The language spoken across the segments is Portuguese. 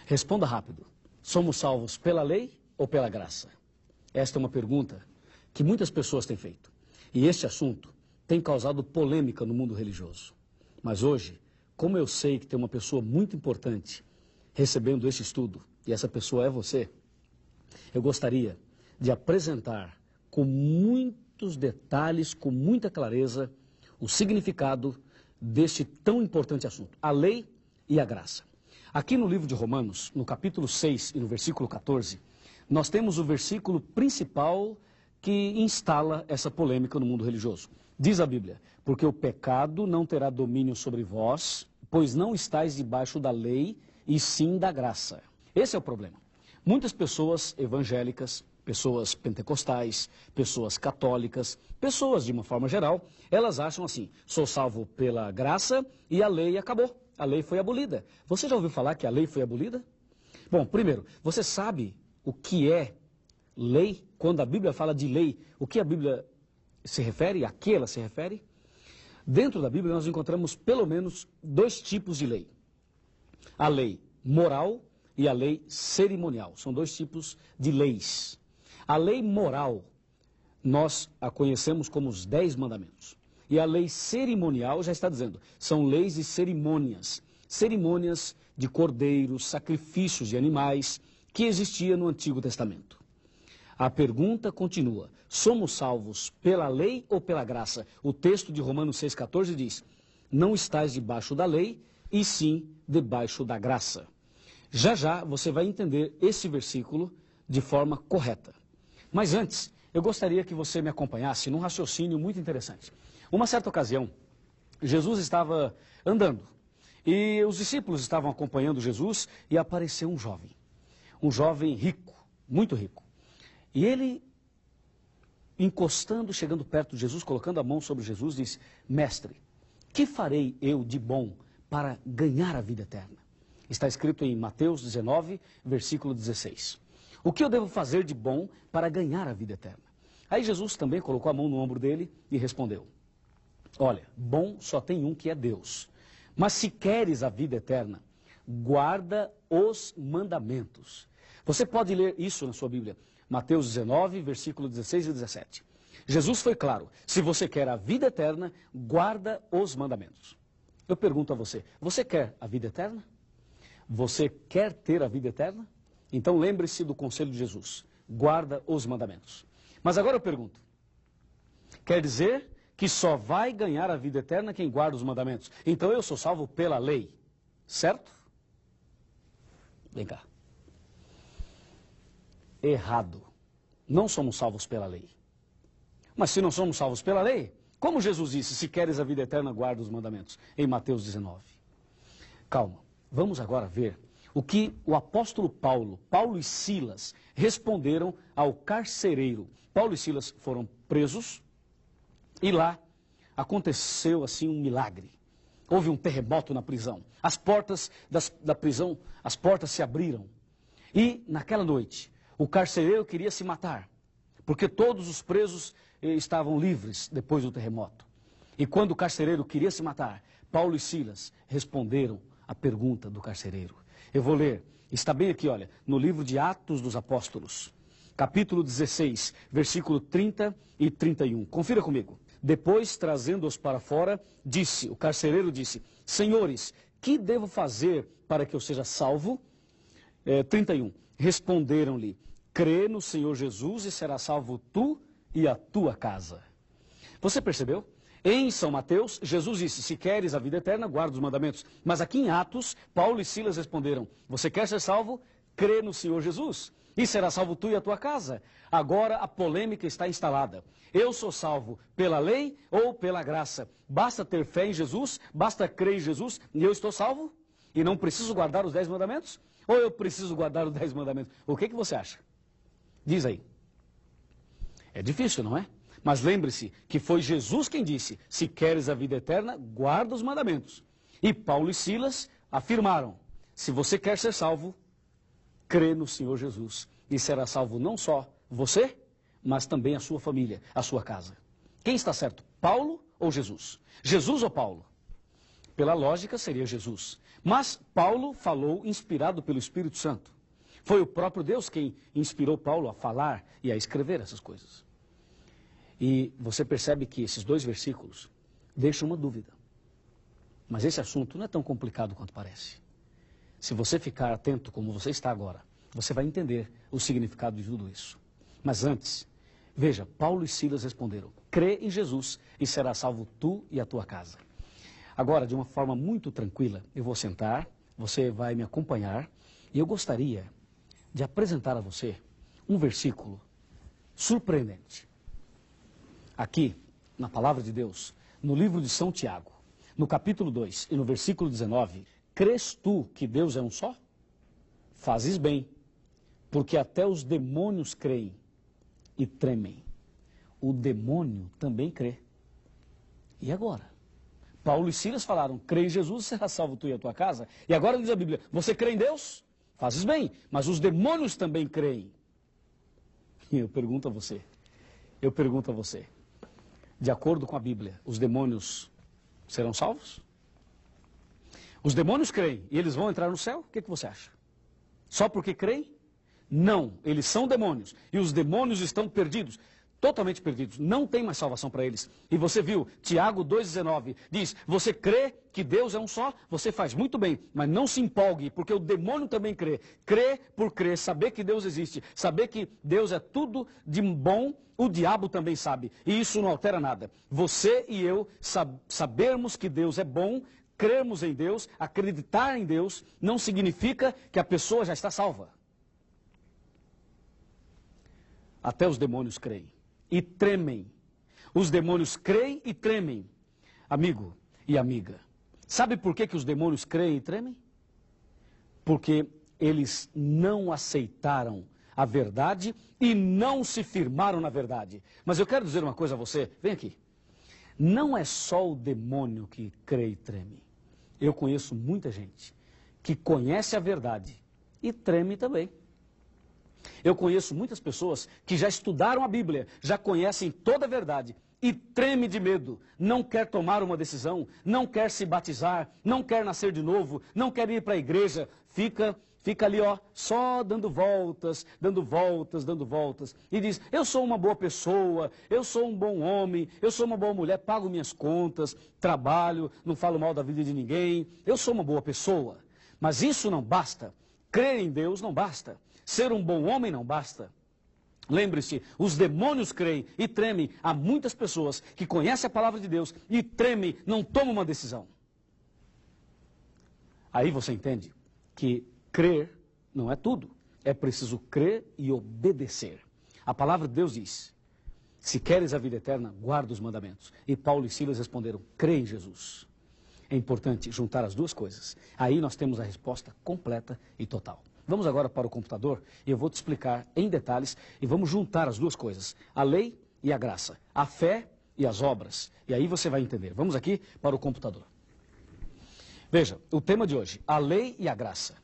Responda rápido. Somos salvos pela lei ou pela graça? Esta é uma pergunta que muitas pessoas têm feito. E este assunto tem causado polêmica no mundo religioso. Mas hoje, como eu sei que tem uma pessoa muito importante recebendo esse estudo, e essa pessoa é você, eu gostaria de apresentar com muitos detalhes, com muita clareza, o significado deste tão importante assunto, a lei e a graça. Aqui no livro de Romanos, no capítulo 6 e no versículo 14, nós temos o versículo principal que instala essa polêmica no mundo religioso. Diz a Bíblia: porque o pecado não terá domínio sobre vós, pois não estáis debaixo da lei, e sim da graça. Esse é o problema. Muitas pessoas evangélicas, pessoas pentecostais, pessoas católicas, pessoas de uma forma geral, elas acham assim: sou salvo pela graça e a lei acabou, a lei foi abolida. Você já ouviu falar que a lei foi abolida? Bom, primeiro, você sabe o que é lei? Quando a Bíblia fala de lei, o que a Bíblia se refere? A que ela se refere? Dentro da Bíblia nós encontramos pelo menos dois tipos de lei. A lei moral e a lei cerimonial. São dois tipos de leis. A lei moral, nós a conhecemos como os 10 mandamentos. E a lei cerimonial já está dizendo, são leis e cerimônias. Cerimônias de cordeiros, sacrifícios de animais, que existia no Antigo Testamento. A pergunta continua: somos salvos pela lei ou pela graça? O texto de Romanos 6,14 diz: não estais debaixo da lei, e sim debaixo da graça. Já já você vai entender esse versículo de forma correta. Mas antes, eu gostaria que você me acompanhasse num raciocínio muito interessante. Uma certa ocasião, Jesus estava andando e os discípulos estavam acompanhando Jesus e apareceu um jovem rico, muito rico. E ele, encostando, chegando perto de Jesus, colocando a mão sobre Jesus, disse: mestre, que farei eu de bom para ganhar a vida eterna? Está escrito em Mateus 19, versículo 16. O que eu devo fazer de bom para ganhar a vida eterna? Aí Jesus também colocou a mão no ombro dele e respondeu: olha, bom só tem um, que é Deus. Mas se queres a vida eterna, guarda os mandamentos. Você pode ler isso na sua Bíblia. Mateus 19, versículo 16 e 17. Jesus foi claro: se você quer a vida eterna, guarda os mandamentos. Eu pergunto a você: você quer a vida eterna? Você quer ter a vida eterna? Então lembre-se do conselho de Jesus: guarda os mandamentos. Mas agora eu pergunto: quer dizer que só vai ganhar a vida eterna quem guarda os mandamentos? Então eu sou salvo pela lei, certo? Vem cá. Errado. Não somos salvos pela lei. Mas se não somos salvos pela lei, como Jesus disse: se queres a vida eterna, guarda os mandamentos, em Mateus 19. Calma, vamos agora ver o que o apóstolo Paulo e Silas responderam ao carcereiro. Paulo e Silas foram presos e lá aconteceu assim um milagre. Houve um terremoto na prisão. As portas da prisão, as portas se abriram. E naquela noite, o carcereiro queria se matar, porque todos os presos estavam livres depois do terremoto. E quando o carcereiro queria se matar, Paulo e Silas responderam a pergunta do carcereiro. Eu vou ler, está bem aqui, olha, no livro de Atos dos Apóstolos, capítulo 16, versículo 30 e 31. Confira comigo. Depois, trazendo-os para fora, o carcereiro disse: senhores, que devo fazer para que eu seja salvo? 31. Responderam-lhe: crê no Senhor Jesus e será salvo tu e a tua casa. Você percebeu? Em São Mateus, Jesus disse: se queres a vida eterna, guarda os mandamentos. Mas aqui em Atos, Paulo e Silas responderam: você quer ser salvo? Crê no Senhor Jesus e será salvo tu e a tua casa. Agora a polêmica está instalada. Eu sou salvo pela lei ou pela graça? Basta ter fé em Jesus, basta crer em Jesus e eu estou salvo? E não preciso guardar os 10 mandamentos? Ou eu preciso guardar os 10 mandamentos? O que você acha? Diz aí. É difícil, não é? Mas lembre-se que foi Jesus quem disse: se queres a vida eterna, guarda os mandamentos. E Paulo e Silas afirmaram: se você quer ser salvo, crê no Senhor Jesus e será salvo não só você, mas também a sua família, a sua casa. Quem está certo, Paulo ou Jesus? Jesus ou Paulo? pela lógica, seria Jesus. Mas Paulo falou inspirado pelo Espírito Santo. Foi o próprio Deus quem inspirou Paulo a falar e a escrever essas coisas. E você percebe que esses 2 versículos deixam uma dúvida. Mas esse assunto não é tão complicado quanto parece. Se você ficar atento como você está agora, você vai entender o significado de tudo isso. Mas antes, veja, Paulo e Silas responderam: crê em Jesus e será salvo tu e a tua casa. Agora, de uma forma muito tranquila, eu vou sentar, você vai me acompanhar e eu gostaria de apresentar a você um versículo surpreendente. Aqui, na palavra de Deus, no livro de São Tiago, no capítulo 2 e no versículo 19, crês tu que Deus é um só? Fazes bem, porque até os demônios creem e tremem. O demônio também crê. E agora? Paulo e Silas falaram: crê em Jesus, será salvo tu e a tua casa. E agora diz a Bíblia: você crê em Deus? Fazes bem, mas os demônios também creem. E eu pergunto a você, de acordo com a Bíblia, os demônios serão salvos? Os demônios creem e eles vão entrar no céu? O que você acha? Só porque creem? Não, eles são demônios e os demônios estão perdidos. Totalmente perdidos, não tem mais salvação para eles. E você viu, Tiago 2,19 diz: você crê que Deus é um só, você faz muito bem, mas não se empolgue, porque o demônio também crê. Crê por crer, saber que Deus existe, saber que Deus é tudo de bom, o diabo também sabe. E isso não altera nada. Você e eu sabermos que Deus é bom, crermos em Deus, acreditar em Deus, não significa que a pessoa já está salva. Até os demônios creem e tremem. Os demônios creem e tremem. Amigo e amiga, sabe por que os demônios creem e tremem? Porque eles não aceitaram a verdade e não se firmaram na verdade. Mas eu quero dizer uma coisa a você, vem aqui. Não é só o demônio que crê e treme. Eu conheço muita gente que conhece a verdade e treme também. Eu conheço muitas pessoas que já estudaram a Bíblia, já conhecem toda a verdade e treme de medo, não quer tomar uma decisão, não quer se batizar, não quer nascer de novo, não quer ir para a igreja, fica ali, ó, só dando voltas, e diz: eu sou uma boa pessoa, eu sou um bom homem, eu sou uma boa mulher, pago minhas contas, trabalho, não falo mal da vida de ninguém, eu sou uma boa pessoa. Mas isso não basta, crer em Deus não basta. Ser um bom homem não basta. Lembre-se, os demônios creem e tremem. Há muitas pessoas que conhecem a palavra de Deus e tremem, não tomam uma decisão. Aí você entende que crer não é tudo. É preciso crer e obedecer. A palavra de Deus diz: se queres a vida eterna, guarda os mandamentos. E Paulo e Silas responderam: crê em Jesus. É importante juntar as duas coisas. Aí nós temos a resposta completa e total. Vamos agora para o computador e eu vou te explicar em detalhes e vamos juntar as duas coisas, a lei e a graça, a fé e as obras. E aí você vai entender. Vamos aqui para o computador. Veja, o tema de hoje, a lei e a graça.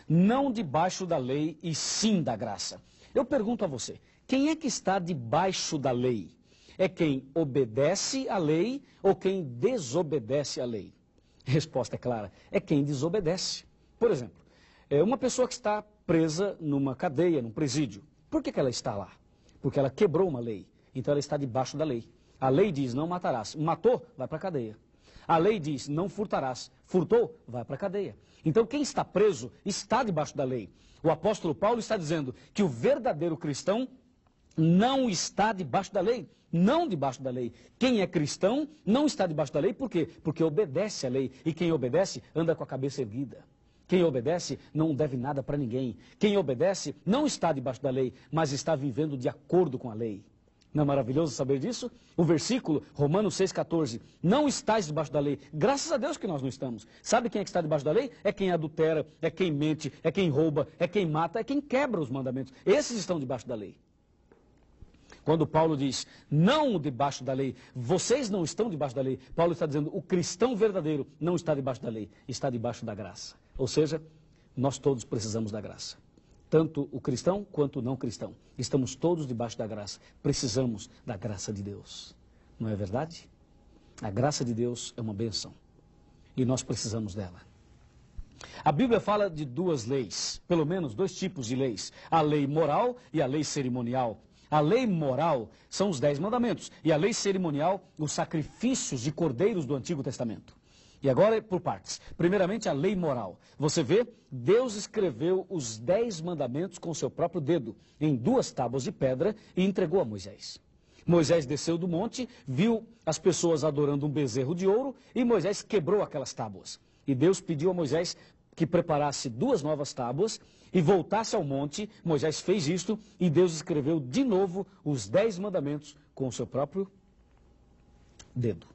Não debaixo da lei e sim da graça. Eu pergunto a você, quem é que está debaixo da lei? É quem obedece à lei ou quem desobedece à lei? Resposta é clara, é quem desobedece. Por exemplo, uma pessoa que está presa numa cadeia, num presídio. Por que ela está lá? Porque ela quebrou uma lei. Então ela está debaixo da lei. A lei diz: não matarás. Matou, vai para a cadeia. A lei diz: não furtarás. Furtou, vai para a cadeia. Então quem está preso está debaixo da lei. O apóstolo Paulo está dizendo que o verdadeiro cristão não está debaixo da lei. Não debaixo da lei. Quem é cristão não está debaixo da lei. Por quê? Porque obedece à lei. E quem obedece anda com a cabeça erguida. Quem obedece não deve nada para ninguém. Quem obedece não está debaixo da lei, mas está vivendo de acordo com a lei. Não é maravilhoso saber disso? O versículo, Romanos 6,14, não estáis debaixo da lei. Graças a Deus que nós não estamos. Sabe quem é que está debaixo da lei? É quem adultera, é quem mente, é quem rouba, é quem mata, é quem quebra os mandamentos. Esses estão debaixo da lei. Quando Paulo diz, não debaixo da lei, vocês não estão debaixo da lei, Paulo está dizendo, o cristão verdadeiro não está debaixo da lei, está debaixo da graça. Ou seja, nós todos precisamos da graça. Tanto o cristão quanto o não cristão. Estamos todos debaixo da graça. Precisamos da graça de Deus. Não é verdade? A graça de Deus é uma bênção. e nós precisamos dela. A Bíblia fala de duas leis, pelo menos dois tipos de leis, a lei moral e a lei cerimonial. A lei moral são os 10 mandamentos e a lei cerimonial, os sacrifícios de cordeiros do Antigo Testamento. E agora por partes. Primeiramente a lei moral. Você vê, Deus escreveu os 10 mandamentos com seu próprio dedo em 2 tábuas de pedra e entregou a Moisés. Moisés desceu do monte, viu as pessoas adorando um bezerro de ouro e Moisés quebrou aquelas tábuas. E Deus pediu a Moisés que preparasse 2 novas tábuas e voltasse ao monte. Moisés fez isto e Deus escreveu de novo os 10 mandamentos com o seu próprio dedo.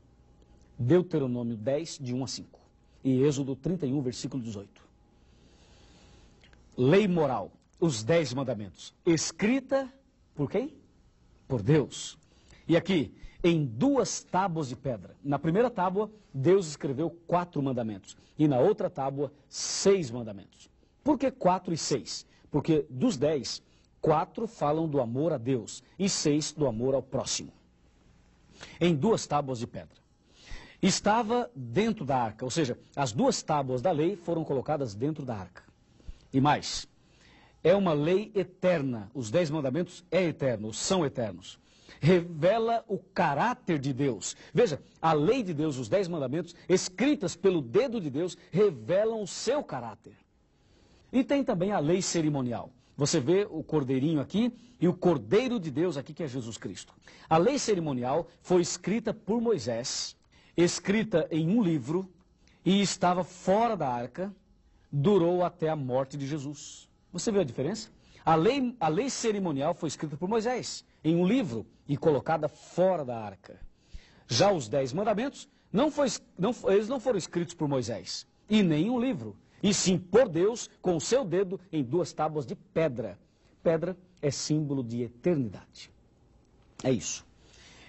Deuteronômio 10, de 1 a 5. E Êxodo 31, versículo 18. Lei moral, os 10 mandamentos. Escrita por quem? Por Deus. E aqui, em 2 tábuas de pedra. Na primeira tábua, Deus escreveu 4 mandamentos. E na outra tábua, 6 mandamentos. Por que 4 e 6? Porque dos 10, 4 falam do amor a Deus e 6 do amor ao próximo. Em 2 tábuas de pedra. Estava dentro da arca, ou seja, as 2 tábuas da lei foram colocadas dentro da arca. E mais, é uma lei eterna, os 10 mandamentos é eterno, são eternos. Revela o caráter de Deus. Veja, a lei de Deus, os 10 mandamentos, escritas pelo dedo de Deus, revelam o seu caráter. E tem também a lei cerimonial. Você vê o cordeirinho aqui e o cordeiro de Deus aqui, que é Jesus Cristo. A lei cerimonial foi escrita por Moisés, escrita em um livro e estava fora da arca, durou até a morte de Jesus. Você vê a diferença? A lei cerimonial foi escrita por Moisés em um livro e colocada fora da arca. Já os 10 mandamentos, eles não foram escritos por Moisés e nem em um livro, e sim por Deus com o seu dedo em 2 tábuas de pedra. Pedra é símbolo de eternidade. É isso.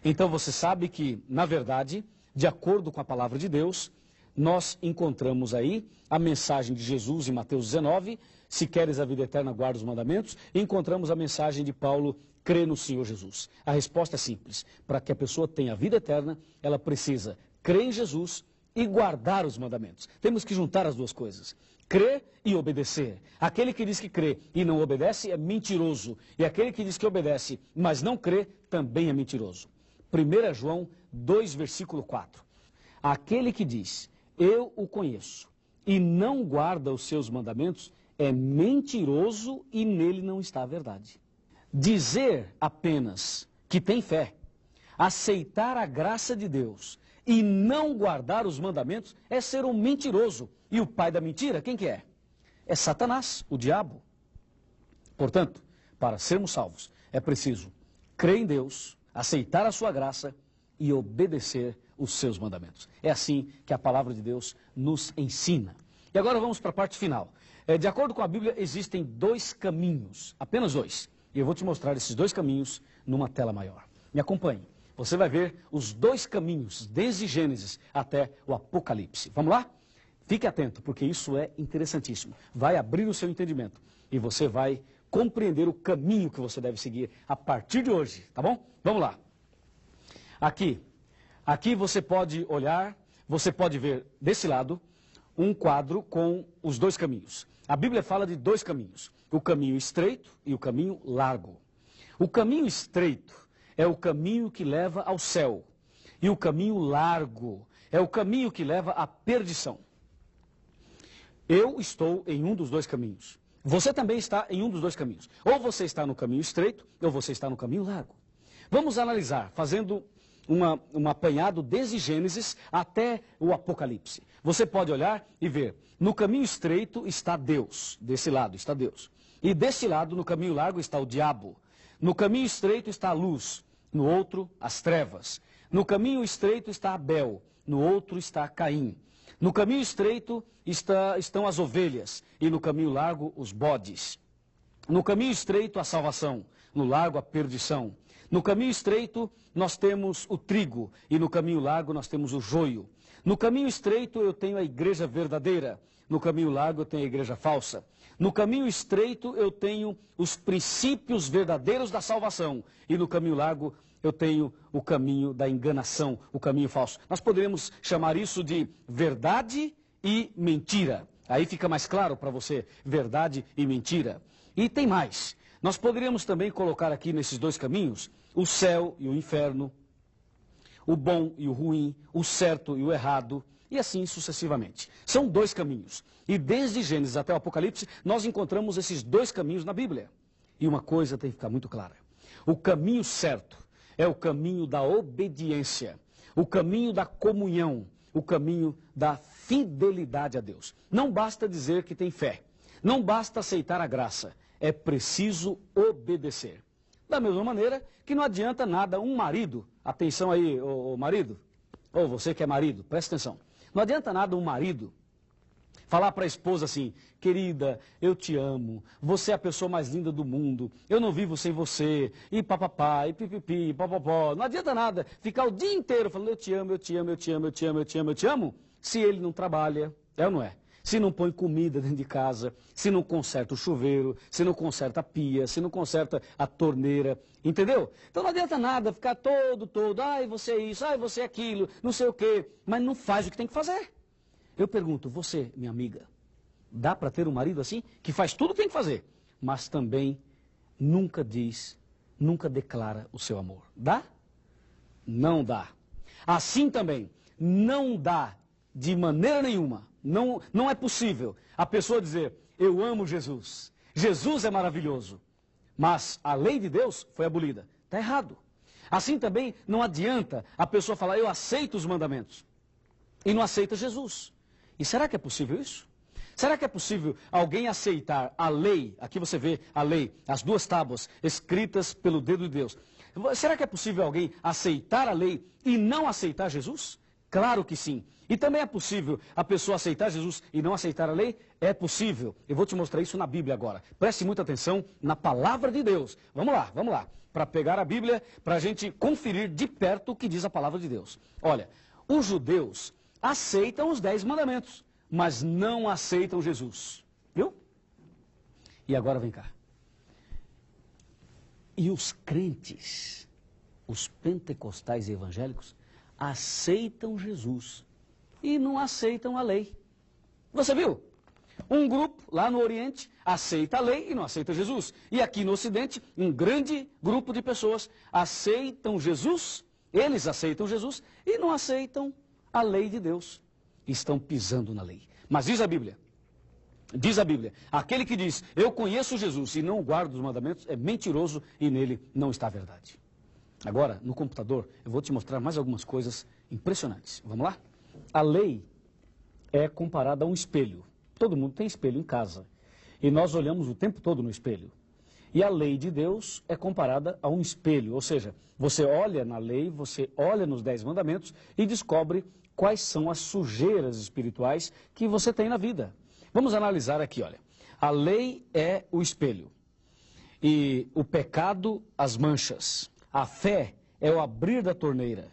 Então você sabe que, na verdade, de acordo com a palavra de Deus, nós encontramos aí a mensagem de Jesus em Mateus 19, se queres a vida eterna, guarda os mandamentos, e encontramos a mensagem de Paulo, crê no Senhor Jesus. A resposta é simples, para que a pessoa tenha a vida eterna, ela precisa crer em Jesus e guardar os mandamentos. Temos que juntar as duas coisas, crer e obedecer. Aquele que diz que crê e não obedece é mentiroso, e aquele que diz que obedece, mas não crê, também é mentiroso. 1 João 2, versículo 4. Aquele que diz, eu o conheço, e não guarda os seus mandamentos, é mentiroso e nele não está a verdade. Dizer apenas que tem fé, aceitar a graça de Deus e não guardar os mandamentos é ser um mentiroso. E o pai da mentira, quem que é? É Satanás, o diabo. Portanto, para sermos salvos, é preciso crer em Deus, aceitar a sua graça e obedecer os seus mandamentos. É assim que a palavra de Deus nos ensina. E agora vamos para a parte final. De acordo com a Bíblia, existem 2 caminhos, apenas 2. E eu vou te mostrar esses 2 caminhos numa tela maior. Me acompanhe. Você vai ver os 2 caminhos, desde Gênesis até o Apocalipse. Vamos lá? Fique atento, porque isso é interessantíssimo. Vai abrir o seu entendimento e você vai compreender o caminho que você deve seguir a partir de hoje, tá bom? Vamos lá. Aqui você pode olhar, você pode ver desse lado um quadro com os 2 caminhos. A Bíblia fala de 2 caminhos, o caminho estreito e o caminho largo. O caminho estreito é o caminho que leva ao céu, e o caminho largo é o caminho que leva à perdição. Eu estou em um dos 2 caminhos. Você também está em um dos 2 caminhos. Ou você está no caminho estreito, ou você está no caminho largo. Vamos analisar, fazendo um apanhado desde Gênesis até o Apocalipse. Você pode olhar e ver, no caminho estreito está Deus, desse lado está Deus. E desse lado, no caminho largo, está o diabo. No caminho estreito está a luz, no outro, as trevas. No caminho estreito está Abel, no outro está Caim. No caminho estreito estão as ovelhas, e no caminho largo, os bodes. No caminho estreito, a salvação, no largo, a perdição. No caminho estreito, nós temos o trigo, e no caminho largo, nós temos o joio. No caminho estreito, eu tenho a igreja verdadeira. No caminho largo, eu tenho a igreja falsa. No caminho estreito, eu tenho os princípios verdadeiros da salvação. E no caminho largo, eu tenho o caminho da enganação, o caminho falso. Nós poderíamos chamar isso de verdade e mentira. Aí fica mais claro para você, verdade e mentira. E tem mais. Nós poderíamos também colocar aqui nesses dois caminhos o céu e o inferno, o bom e o ruim, o certo e o errado, e assim sucessivamente. São dois caminhos. E desde Gênesis até o Apocalipse, nós encontramos esses dois caminhos na Bíblia. E uma coisa tem que ficar muito clara. O caminho certo é o caminho da obediência, o caminho da comunhão, o caminho da fidelidade a Deus. Não basta dizer que tem fé, não basta aceitar a graça, é preciso obedecer. Da mesma maneira que não adianta nada um marido, atenção aí, ô marido, ou você que é marido, presta atenção. Não adianta nada um marido falar para a esposa assim, querida, eu te amo, você é a pessoa mais linda do mundo, eu não vivo sem você, e papapá, e pipipi, papapó. Não adianta nada ficar o dia inteiro falando eu te amo, eu te amo, eu te amo, eu te amo, eu te amo, eu te amo, se ele não trabalha, é ou não é? Se não põe comida dentro de casa, se não conserta o chuveiro, se não conserta a pia, se não conserta a torneira, entendeu? Então não adianta nada ficar todo, ai você é isso, ai você é aquilo, não sei o quê, mas não faz o que tem que fazer. Eu pergunto, você, minha amiga, dá para ter um marido assim, que faz tudo o que tem que fazer, mas também nunca diz, nunca declara o seu amor? Dá? Não dá. Assim também, não dá de maneira nenhuma, não é possível a pessoa dizer, eu amo Jesus, Jesus é maravilhoso, mas a lei de Deus foi abolida. Está errado. Assim também não adianta a pessoa falar, eu aceito os mandamentos, e não aceita Jesus. E será que é possível isso? Será que é possível alguém aceitar a lei, aqui você vê a lei, as duas tábuas escritas pelo dedo de Deus. Será que é possível alguém aceitar a lei e não aceitar Jesus? Claro que sim. E também é possível a pessoa aceitar Jesus e não aceitar a lei? É possível. Eu vou te mostrar isso na Bíblia agora. Preste muita atenção na palavra de Deus. Vamos lá. Para pegar a Bíblia, para a gente conferir de perto o que diz a palavra de Deus. Olha, os judeus aceitam os 10 mandamentos, mas não aceitam Jesus. Viu? E agora vem cá. E os crentes, os pentecostais e evangélicos, aceitam Jesus e não aceitam a lei. Você viu? Um grupo lá no Oriente aceita a lei e não aceita Jesus. E aqui no Ocidente, um grande grupo de pessoas aceitam Jesus, eles aceitam Jesus e não aceitam a lei de Deus. Estão pisando na lei. Mas diz a Bíblia, aquele que diz, eu conheço Jesus e não guardo os mandamentos, é mentiroso e nele não está a verdade. Agora, no computador, eu vou te mostrar mais algumas coisas impressionantes. Vamos lá? A lei é comparada a um espelho. Todo mundo tem espelho em casa. E nós olhamos o tempo todo no espelho. E a lei de Deus é comparada a um espelho. Ou seja, você olha na lei, você olha nos 10 mandamentos e descobre quais são as sujeiras espirituais que você tem na vida. Vamos analisar aqui, olha. A lei é o espelho. E o pecado, as manchas. A fé é o abrir da torneira.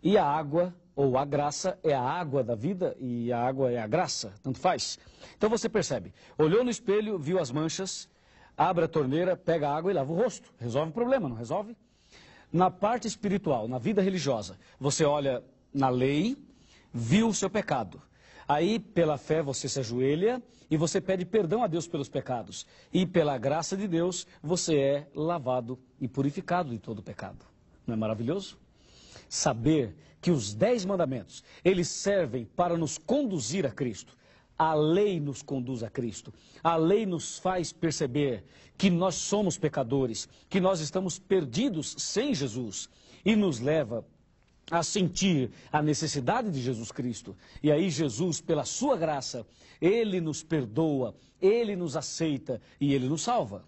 E a água, ou a graça, é a água da vida e a água é a graça, tanto faz. Então você percebe, olhou no espelho, viu as manchas, abre a torneira, pega a água e lava o rosto. Resolve o problema, não resolve? Na parte espiritual, na vida religiosa, você olha na lei, viu o seu pecado. Aí, pela fé, você se ajoelha e você pede perdão a Deus pelos pecados. E pela graça de Deus, você é lavado e purificado de todo o pecado. Não é maravilhoso? Saber que os 10 mandamentos, eles servem para nos conduzir a Cristo. A lei nos conduz a Cristo. A lei nos faz perceber que nós somos pecadores, que nós estamos perdidos sem Jesus. E nos leva a sentir a necessidade de Jesus Cristo. E aí Jesus, pela sua graça, Ele nos perdoa, Ele nos aceita e Ele nos salva.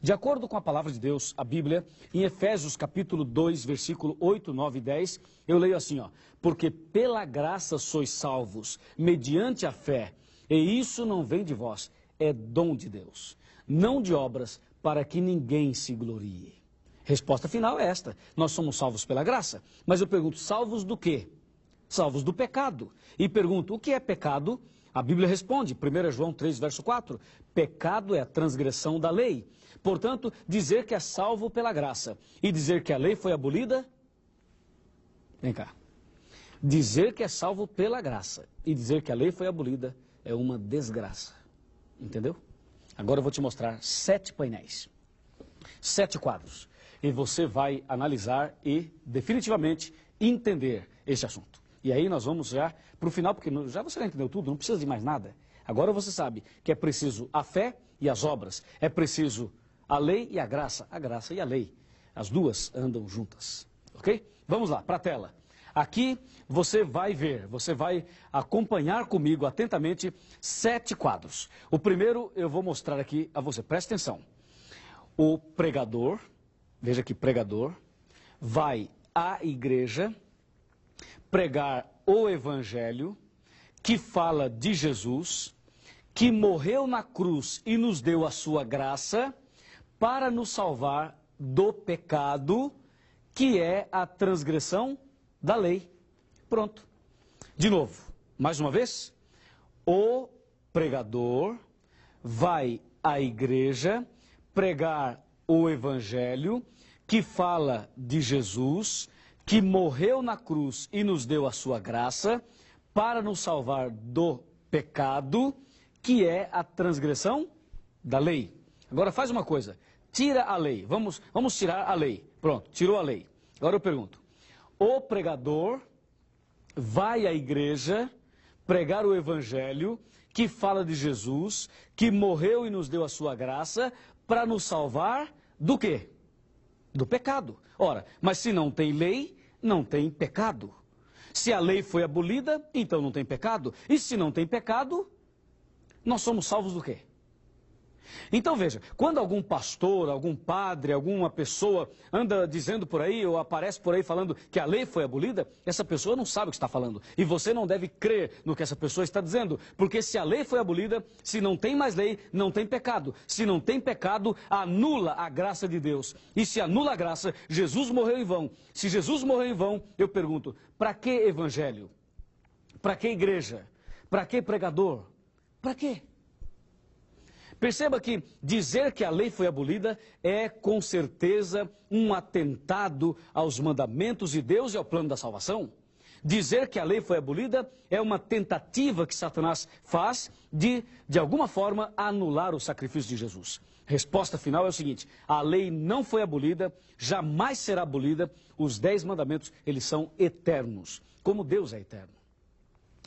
De acordo com a palavra de Deus, a Bíblia, em Efésios capítulo 2, versículo 8, 9 e 10, eu leio assim, ó, porque pela graça sois salvos, mediante a fé, e isso não vem de vós, é dom de Deus, não de obras, para que ninguém se glorie. Resposta final é esta, nós somos salvos pela graça. Mas eu pergunto, salvos do quê? Salvos do pecado. E pergunto, o que é pecado? A Bíblia responde, 1 João 3, verso 4, pecado é a transgressão da lei. Portanto, dizer que é salvo pela graça e dizer que a lei foi abolida Vem cá. Dizer que é salvo pela graça e dizer que a lei foi abolida é uma desgraça. Entendeu? Agora eu vou te mostrar 7 painéis, 7 quadros. E você vai analisar e definitivamente entender esse assunto. E aí nós vamos já para o final, porque já você já entendeu tudo, não precisa de mais nada. Agora você sabe que é preciso a fé e as obras. É preciso a lei e a graça e a lei. As duas andam juntas. Ok? Vamos lá, para a tela. Aqui você vai ver, você vai acompanhar comigo atentamente 7 quadros. O primeiro eu vou mostrar aqui a você, preste atenção. O pregador, veja que pregador, vai à igreja pregar o evangelho que fala de Jesus, que morreu na cruz e nos deu a sua graça para nos salvar do pecado, que é a transgressão da lei. Pronto. De novo, mais uma vez, o pregador vai à igreja pregar o evangelho que fala de Jesus, que morreu na cruz e nos deu a sua graça para nos salvar do pecado, que é a transgressão da lei. Agora faz uma coisa, tira a lei, vamos tirar a lei. Pronto, tirou a lei. Agora eu pergunto, o pregador vai à igreja pregar o evangelho que fala de Jesus, que morreu e nos deu a sua graça para nos salvar do quê? Do pecado. Ora, mas se não tem lei, não tem pecado. Se a lei foi abolida, então não tem pecado. E se não tem pecado, nós somos salvos do quê? Então veja, quando algum pastor, algum padre, alguma pessoa anda dizendo por aí ou aparece por aí falando que a lei foi abolida, essa pessoa não sabe o que está falando. E você não deve crer no que essa pessoa está dizendo, porque se a lei foi abolida, se não tem mais lei, não tem pecado. Se não tem pecado, anula a graça de Deus. E se anula a graça, Jesus morreu em vão. Se Jesus morreu em vão, eu pergunto, para que evangelho? Para que igreja? Para que pregador? Para quê? Perceba que dizer que a lei foi abolida é, com certeza, um atentado aos mandamentos de Deus e ao plano da salvação. Dizer que a lei foi abolida é uma tentativa que Satanás faz de alguma forma, anular o sacrifício de Jesus. Resposta final é o seguinte, a lei não foi abolida, jamais será abolida, os 10 mandamentos, eles são eternos, como Deus é eterno.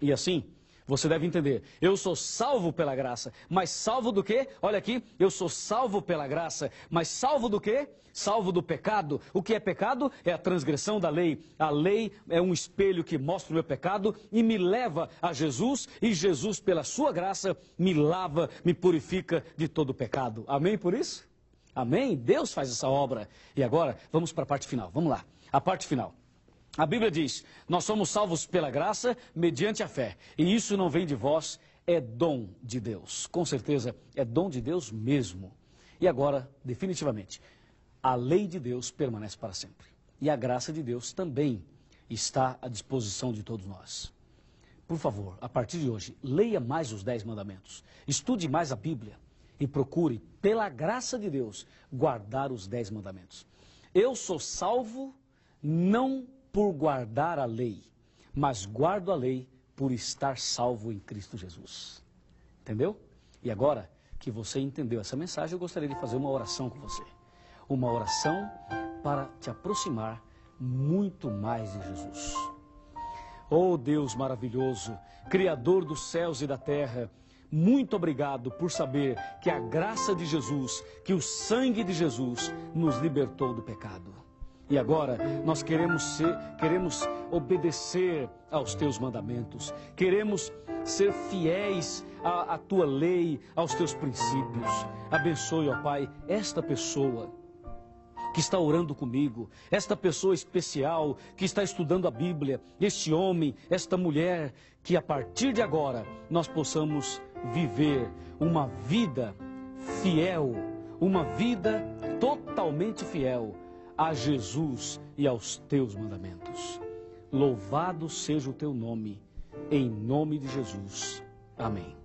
E assim, você deve entender, eu sou salvo pela graça, mas salvo do quê? Olha aqui, eu sou salvo pela graça, mas salvo do quê? Salvo do pecado. O que é pecado? É a transgressão da lei. A lei é um espelho que mostra o meu pecado e me leva a Jesus, e Jesus, pela sua graça, me lava, me purifica de todo o pecado. Amém por isso? Amém? Deus faz essa obra. E agora, vamos para a parte final. Vamos lá, a parte final. A Bíblia diz, nós somos salvos pela graça, mediante a fé. E isso não vem de vós, é dom de Deus. Com certeza, é dom de Deus mesmo. E agora, definitivamente, a lei de Deus permanece para sempre. E a graça de Deus também está à disposição de todos nós. Por favor, a partir de hoje, leia mais os 10 mandamentos. Estude mais a Bíblia e procure, pela graça de Deus, guardar os 10 mandamentos. Eu sou salvo não por guardar a lei, mas guardo a lei por estar salvo em Cristo Jesus. Entendeu? E agora que você entendeu essa mensagem, eu gostaria de fazer uma oração com você. Uma oração para te aproximar muito mais de Jesus. Oh Deus maravilhoso, Criador dos céus e da terra, muito obrigado por saber que a graça de Jesus, que o sangue de Jesus nos libertou do pecado. E agora nós queremos obedecer aos teus mandamentos, queremos ser fiéis à tua lei, aos teus princípios. Abençoe, ó Pai, esta pessoa que está orando comigo, esta pessoa especial que está estudando a Bíblia, este homem, esta mulher, que a partir de agora nós possamos viver uma vida fiel, uma vida totalmente fiel a Jesus e aos teus mandamentos. Louvado seja o teu nome, em nome de Jesus. Amém.